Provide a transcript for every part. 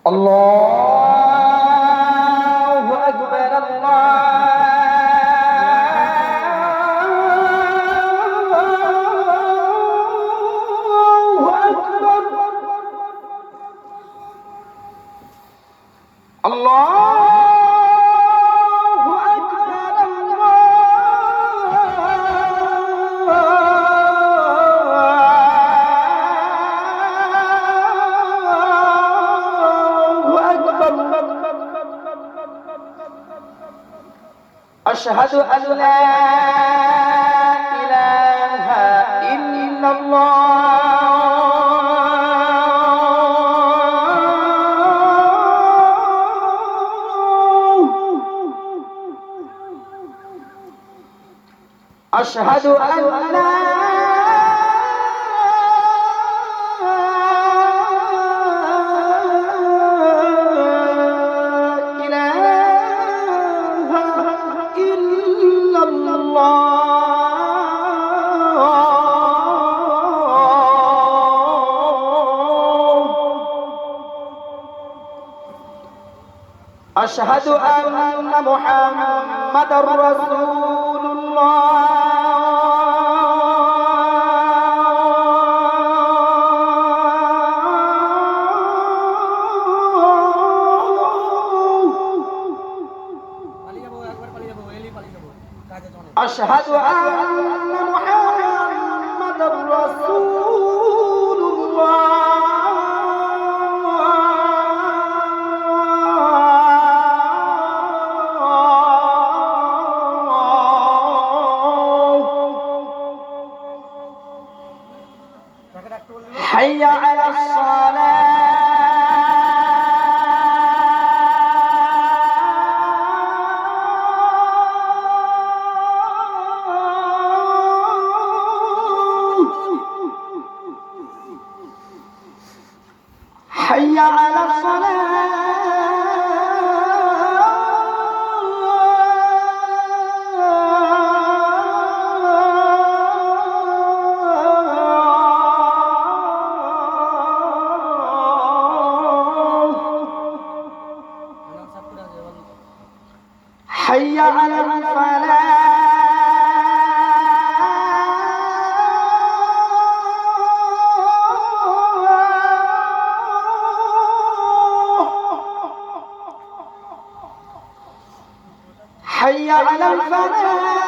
الله أكبر الله أكبر الله أشهد أن لا إله إلا الله أشهد أن لا أشهد أن محمد رسول الله أشهد أن محمد رسول الله حي على الصلاة حي على الصلاة حي على الفلاح حي على الفلاح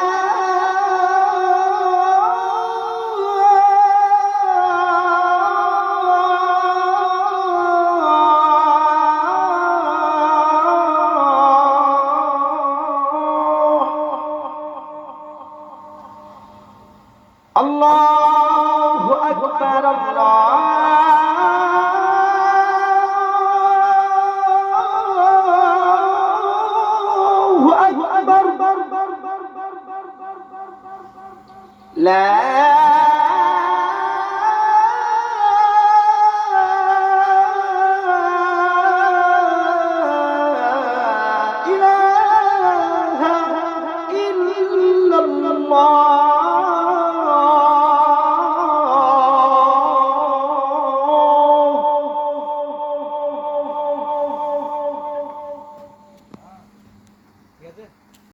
الله أكبر الله